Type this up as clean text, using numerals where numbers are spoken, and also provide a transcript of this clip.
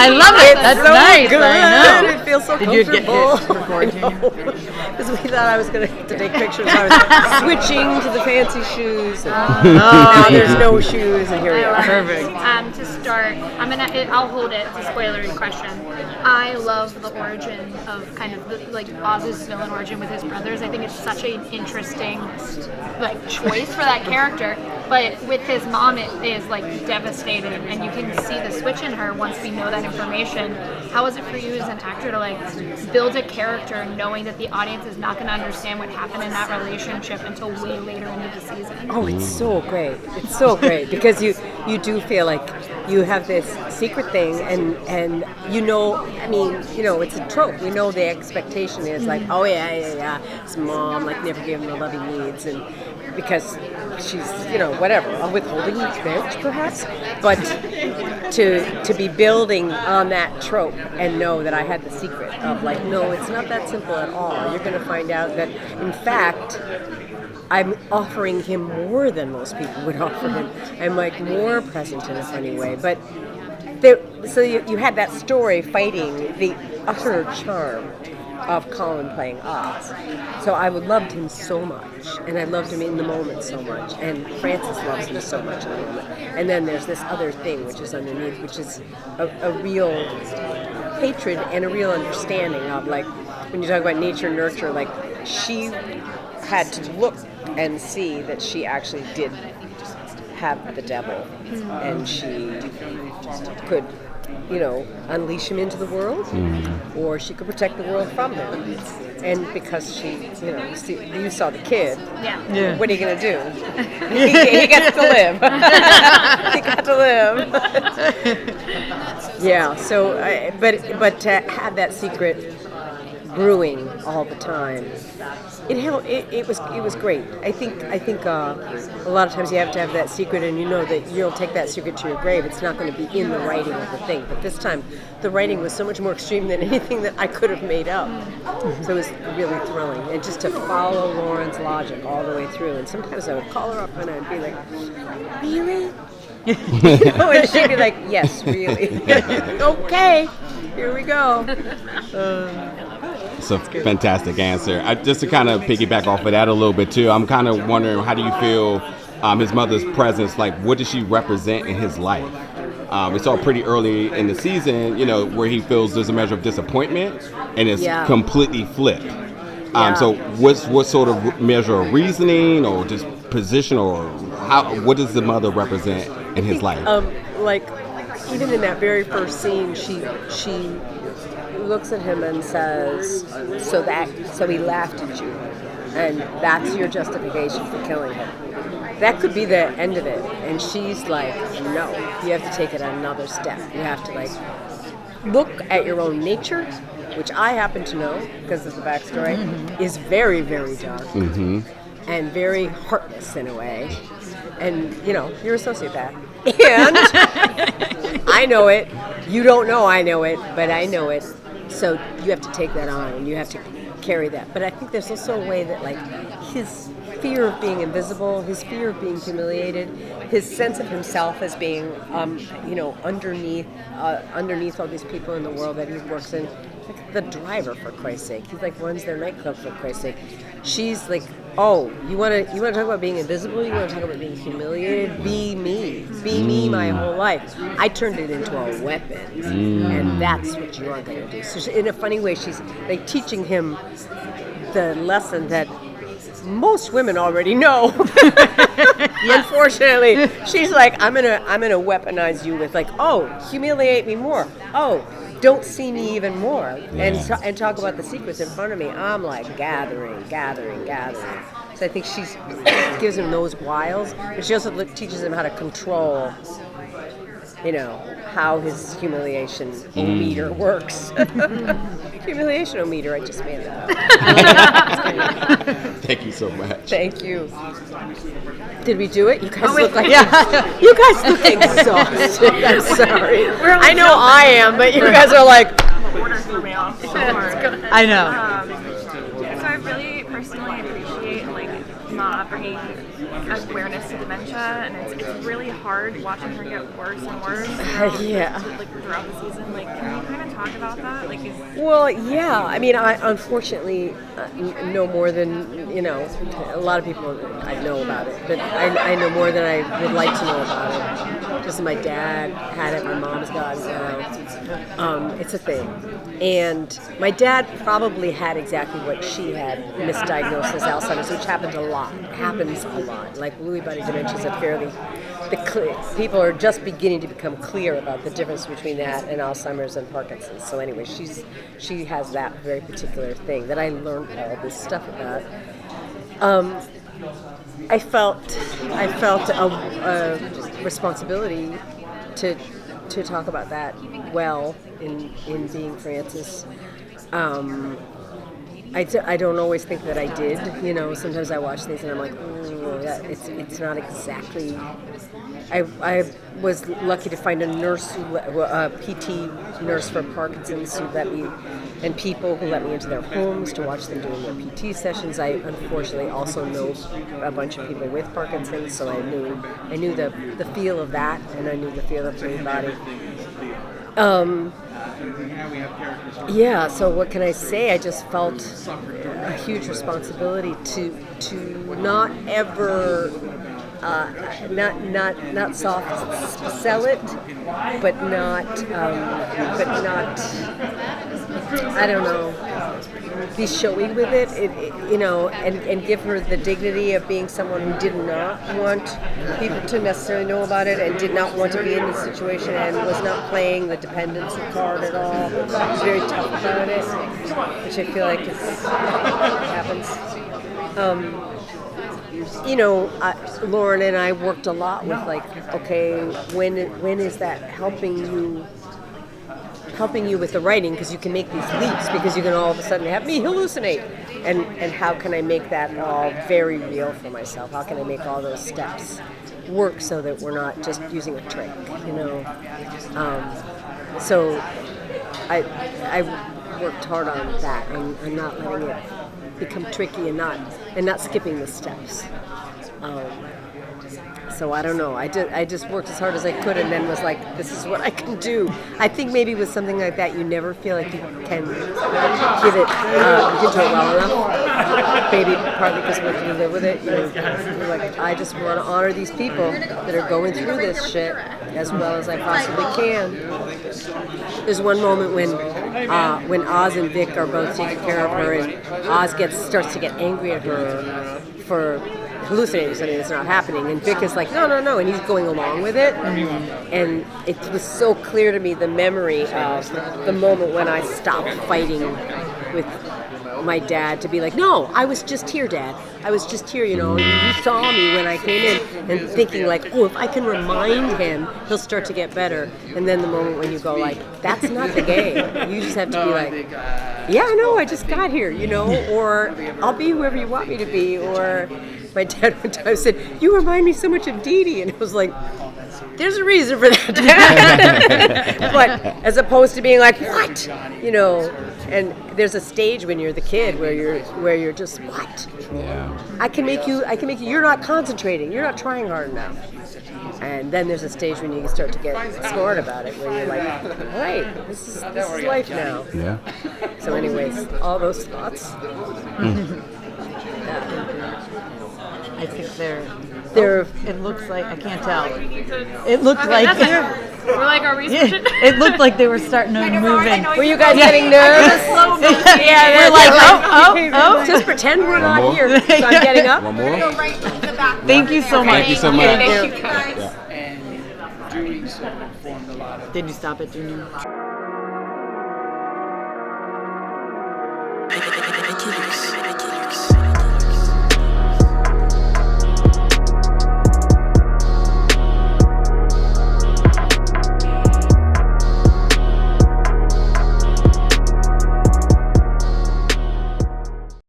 I love it. That's so nice. Good. I know. It feels so Did comfortable. Did you get Because we thought I was going to have to take pictures. I was switching to the fancy shoes. And now there's no shoes, and here we are. Perfect. To start, I'll hold it. It's a spoilery question. I love the origin of kind of Oz's villain origin with his brothers. I think it's such an interesting choice for that character. But with his mom, it is devastating, and you can see the switch in her once we know that information. How is it for you as an actor to build a character knowing that the audience is not going to understand what happened in that relationship until way later into the season? Oh, it's so great. It's so great because you do feel like you have this secret thing, and it's a trope. We know the expectation is oh yeah, his mom never gave him the love he needs, and because she's whatever, withholding marriage perhaps, but to be building on that trope and know that I had the secret of no, it's not that simple at all. You're going to find out that in fact I'm offering him more than most people would offer him. I'm more present in a funny way. But so you had that story fighting the utter charm of Colin playing Oz. So I loved him so much, and I loved him in the moment so much, and Frances loves him so much in the moment. And then there's this other thing which is underneath, which is a real hatred and a real understanding of when you talk about nature nurture, she had to look and see that she actually did have the devil, and she could unleash him into the worgot, or she could protect the world from him. And because she, you saw the kid, yeah. What are you going to do? he gets to live. He got to live. Yeah, so, but to have that secret brewing all the time, it was great. I think a lot of times you have to have that secret, and that you'll take that secret to your grave. It's not going to be in the writing of the thing. But this time, the writing was so much more extreme than anything that I could have made up. So it was really thrilling, and just to follow Lauren's logic all the way through. And sometimes I would call her up and I'd be like, "Really?" And she'd be like, "Yes, really." Okay, here we go. It's a fantastic answer. Just to kind of piggyback off of that a little bit too, I'm kind of wondering, how do you feel his mother's presence, what does she represent in his life? We saw pretty early in the season, where he feels there's a measure of disappointment, and it's completely flipped. So what sort of measure of reasoning or just position, or what does the mother represent in his life? Even in that very first scene, she looks at him and says, so he laughed at you, and that's your justification for killing him. That could be the end of it. And she's like, no, you have to take it another step. You have to look at your own nature, which I happen to know because of the backstory, is very, very dark and very heartless in a way. And you're a sociopath. And I know it. You don't know I know it, but I know it. So you have to take that on, and you have to carry that. But I think there's also a way that his fear of being invisible, his fear of being humiliated, his sense of himself as being underneath all these people in the world that he works in. The driver, for Christ's sake. He runs their nightclub, for Christ's sake. She's like, oh, you want to talk about being invisible? You want to talk about being humiliated? Be me my whole life. I turned it into a weapon, and that's what you are going to do. So in a funny way, she's teaching him the lesson that most women already know. Unfortunately, she's like, I'm gonna weaponize you with humiliate me more. Oh, don't see me even more, and talk about the secrets in front of me. I'm gathering. So I think she gives him those wiles, but she also teaches him how to control, how his humiliation-o-meter works. Humiliation-o-meter, I just made that up. Thank you so much. Thank you. Did we do it? You guys look like you guys look exhausted. I'm sorry. I know I am, but you guys are like. I know. So I really personally appreciate not bringing awareness to dementia, and it's really hard watching her get worse and worse throughout, throughout the season. Like, can you kind of talk about that? Like, Well, yeah. I mean, I unfortunately know more than, a lot of people I know about it, but I know more than I would like to know about it. Just my dad had it, my mom's got it now. It's a thing. And my dad probably had exactly what she had, misdiagnosed as Alzheimer's, which happens a lot. Like Lewy body dementia is a fairly, people are just beginning to become clear about the difference between that and Alzheimer's and Parkinson's. So anyway, she has that very particular thing that I learned all this stuff about. I felt a responsibility to talk about that well in being Frances. I don't always think that I did. Sometimes I watch things and I'm like, it's not exactly. I was lucky to find a nurse, a PT nurse for Parkinson's who let me, and people who let me into their homes to watch them doing their PT sessions. I unfortunately also know a bunch of people with Parkinson's, so I knew the feel of that, and I knew the feel of the Lewy body. Yeah, so what can I say? I just felt a huge responsibility to not ever, not soft sell it, but not, I don't know, be showy with it, and give her the dignity of being someone who did not want people to necessarily know about it and did not want to be in this situation and was not playing the dependency card at all. Was very tough about it, which I feel like happens. Lauren and I worked a lot with when is that helping you with the writing, because you can make these leaps, because you can all of a sudden have me hallucinate, and how can I make that all very real for myself? How can I make all those steps work so that we're not just using a trick, so I worked hard on that and not letting it become tricky and not skipping the steps. So I don't know. I just worked as hard as I could, and then was like, this is what I can do. I think maybe with something like that, you never feel like you can get it well enough. Maybe partly because we can live with it. You're like, I just want to honor these people that are going through this shit as well as I possibly can. There's one moment when Oz and Vic are both taking care of her, and Oz starts to get angry at her for hallucinating something that's not happening, and Vic is like, no, and he's going along with it. And it was so clear to me, the memory of the moment when I stopped fighting with my dad to be like, no, I was just here, Dad. I was just here, you saw me when I came in, and thinking like, if I can remind him, he'll start to get better. And then the moment when you go like, that's not the game. You just have to be like, yeah, I know, I just got here, or I'll be whoever you want me to be. Or my dad one time said, you remind me so much of Dee Dee. And it was like, there's a reason for that, Dad. But as opposed to being like, what? And there's a stage when you're the kid where you're just, what? Yeah. I can make you, you're not concentrating, you're not trying hard enough. And then there's a stage when you start to get smart about it, where you're like, all right, this is life now. Yeah. So anyways, all those thoughts. I think they're. It looks like, I can't tell. It looked Okay, like we're like, are we switching? it looked like they were starting to move in. Were you guys getting nervous? Yeah, we're like, oh. Just pretend we're not more? here. So I'm getting up. One more? Thank you so much. Thank you so much. Thank you guys. Yeah. Did you stop it, Junior?